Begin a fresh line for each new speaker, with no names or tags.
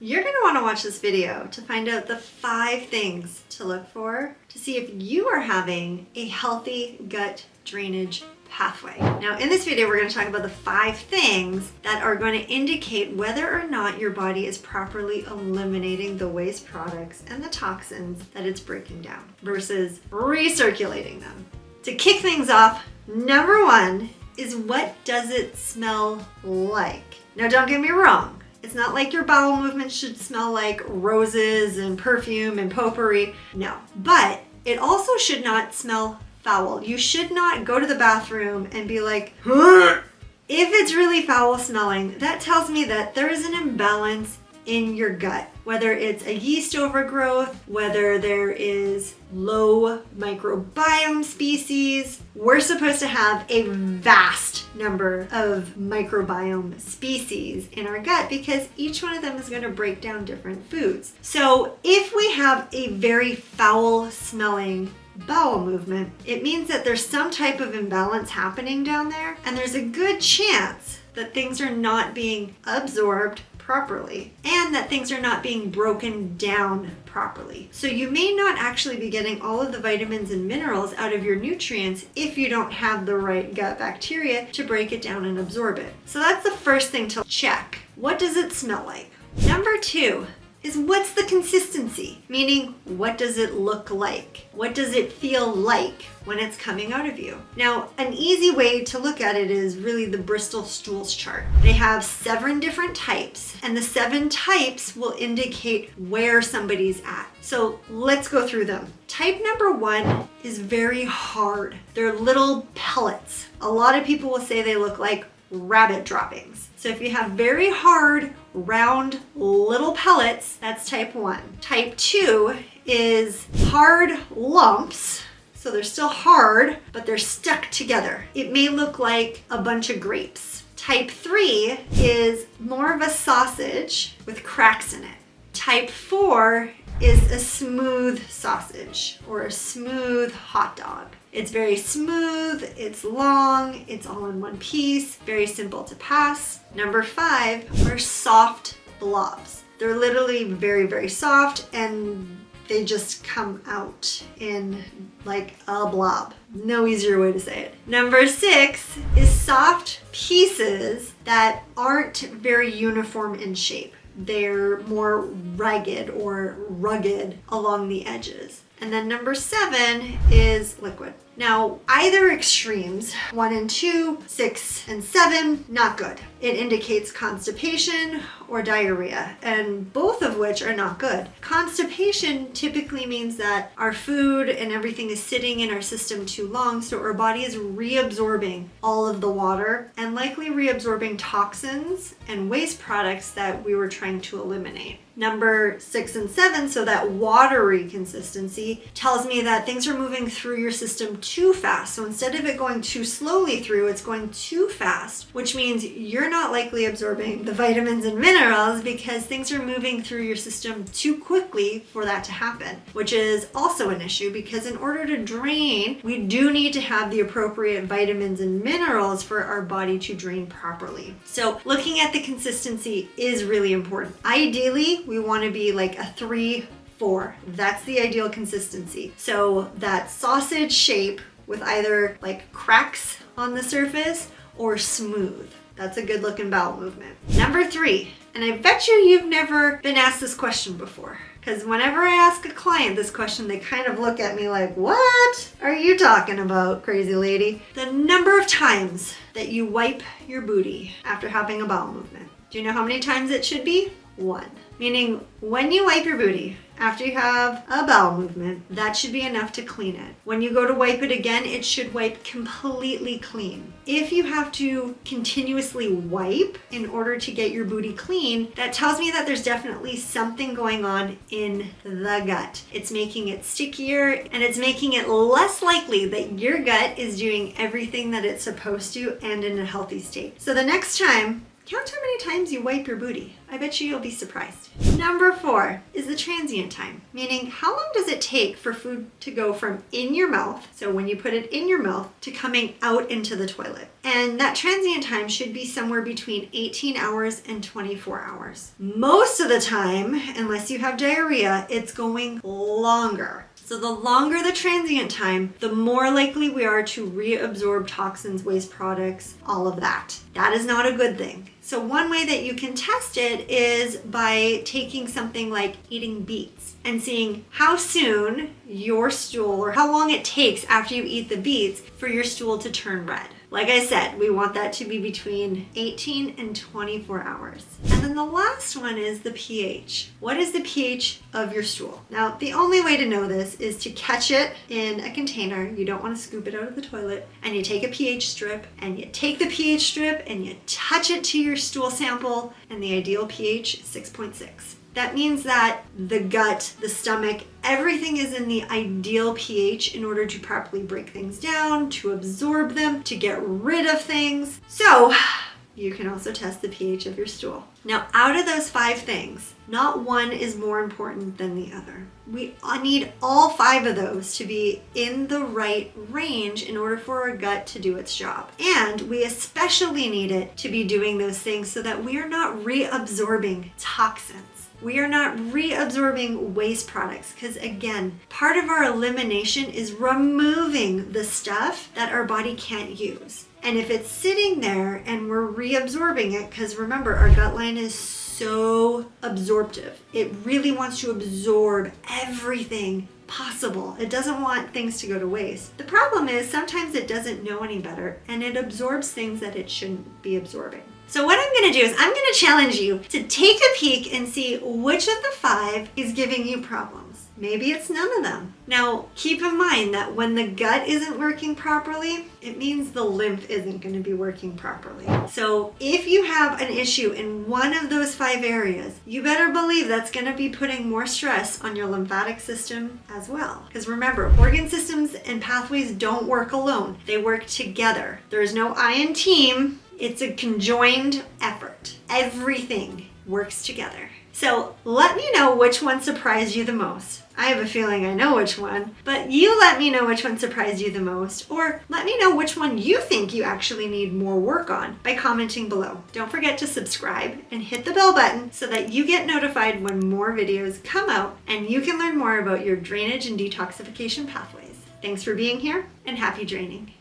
You're going to want to watch this video to find out the 5 things to look for to see if you are having a healthy gut drainage pathway. Now, in this video, we're going to talk about the 5 things that are going to indicate whether or not your body is properly eliminating the waste products and the toxins that it's breaking down versus recirculating them. To kick things off, number 1 is, what does it smell like? Now, don't get me wrong. It's not like your bowel movement should smell like roses and perfume and potpourri. No, but it also should not smell foul. You should not go to the bathroom and be like, "Huh?" If it's really foul smelling, that tells me that there is an imbalance in your gut, whether it's a yeast overgrowth, whether there is low microbiome species. We're supposed to have a vast number of microbiome species in our gut because each one of them is going to break down different foods. So if we have a very foul smelling bowel movement, it means that there's some type of imbalance happening down there, and there's a good chance that things are not being absorbed properly and that things are not being broken down properly. So you may not actually be getting all of the vitamins and minerals out of your nutrients if you don't have the right gut bacteria to break it down and absorb it. So that's the first thing to check. What does it smell like? Number 2 is, what's the consistency? Meaning, what does it look like? What does it feel like when it's coming out of you? Now, an easy way to look at it is really the Bristol stools chart. They have 7 different types, and the 7 types will indicate where somebody's at. So let's go through them. Type number 1 is very hard. They're little pellets. A lot of people will say they look like rabbit droppings. So if you have very hard, round, little pellets, that's type 1. Type 2 is hard lumps. So they're still hard, but they're stuck together. It may look like a bunch of grapes. Type 3 is more of a sausage with cracks in it. Type 4 is a smooth sausage or a smooth hot dog. It's very smooth, it's long, it's all in one piece, very simple to pass. Number 5 are soft blobs. They're literally very, very soft, and they just come out in like a blob. No easier way to say it. Number 6 is soft pieces that aren't very uniform in shape. They're more ragged or rugged along the edges. And then number 7 is liquid. Now, either extremes, 1 and 2, 6 and 7, not good. It indicates constipation or diarrhea, and both of which are not good. Constipation typically means that our food and everything is sitting in our system too long, so our body is reabsorbing all of the water and likely reabsorbing toxins and waste products that we were trying to eliminate. Number 6 and 7, so that watery consistency, tells me that things are moving through your system too fast. So instead of it going too slowly through, it's going too fast, which means you're not likely absorbing the vitamins and minerals because things are moving through your system too quickly for that to happen, which is also an issue because in order to drain, we do need to have the appropriate vitamins and minerals for our body to drain properly. So looking at the consistency is really important. Ideally, we want to be like a 3-4. That's the ideal consistency. So that sausage shape with either like cracks on the surface or smooth. That's a good looking bowel movement. Number 3, and I bet you've never been asked this question before, because whenever I ask a client this question, they kind of look at me like, what are you talking about, crazy lady? The number of times that you wipe your booty after having a bowel movement. Do you know how many times it should be? 1. Meaning when you wipe your booty after you have a bowel movement, that should be enough to clean it. When you go to wipe it again, it should wipe completely clean. If you have to continuously wipe in order to get your booty clean, that tells me that there's definitely something going on in the gut. It's making it stickier, and it's making it less likely that your gut is doing everything that it's supposed to and in a healthy state. So the next time Count how many times you wipe your booty. I bet you'll be surprised. Number 4 is the transient time, meaning how long does it take for food to go from in your mouth, so when you put it in your mouth, to coming out into the toilet. And that transient time should be somewhere between 18 hours and 24 hours. Most of the time, unless you have diarrhea, it's going longer. So the longer the transient time, the more likely we are to reabsorb toxins, waste products, all of that. That is not a good thing. So one way that you can test it is by taking something like eating beets and seeing how soon your stool, or how long it takes after you eat the beets for your stool to turn red. Like I said, we want that to be between 18 and 24 hours. And then the last one is the pH. What is the pH of your stool? Now, the only way to know this is to catch it in a container. You don't want to scoop it out of the toilet. And you take a pH strip, and you take the pH strip and you touch it to your stool sample, and the ideal pH is 6.6. That means that the gut, the stomach, everything is in the ideal pH in order to properly break things down, to absorb them, to get rid of things. So you can also test the pH of your stool. Now, out of those 5 things, not one is more important than the other. We need all 5 of those to be in the right range in order for our gut to do its job. And we especially need it to be doing those things so that we are not reabsorbing toxins. We are not reabsorbing waste products, because again, part of our elimination is removing the stuff that our body can't use. And if it's sitting there and we're reabsorbing it, because remember, our gut line is so absorptive. It really wants to absorb everything possible. It doesn't want things to go to waste. The problem is sometimes it doesn't know any better, and it absorbs things that it shouldn't be absorbing. So what I'm going to do is I'm going to challenge you to take a peek and see which of the 5 is giving you problems. Maybe it's none of them. Now, keep in mind that when the gut isn't working properly, it means the lymph isn't going to be working properly. So if you have an issue in one of those 5 areas, you better believe that's going to be putting more stress on your lymphatic system as well. Because remember, organ systems and pathways don't work alone. They work together. There's no I in team. It's a conjoined effort. Everything works together. So let me know which one surprised you the most. I have a feeling I know which one, but you let me know which one surprised you the most, or let me know which one you think you actually need more work on by commenting below. Don't forget to subscribe and hit the bell button so that you get notified when more videos come out and you can learn more about your drainage and detoxification pathways. Thanks for being here, and happy draining.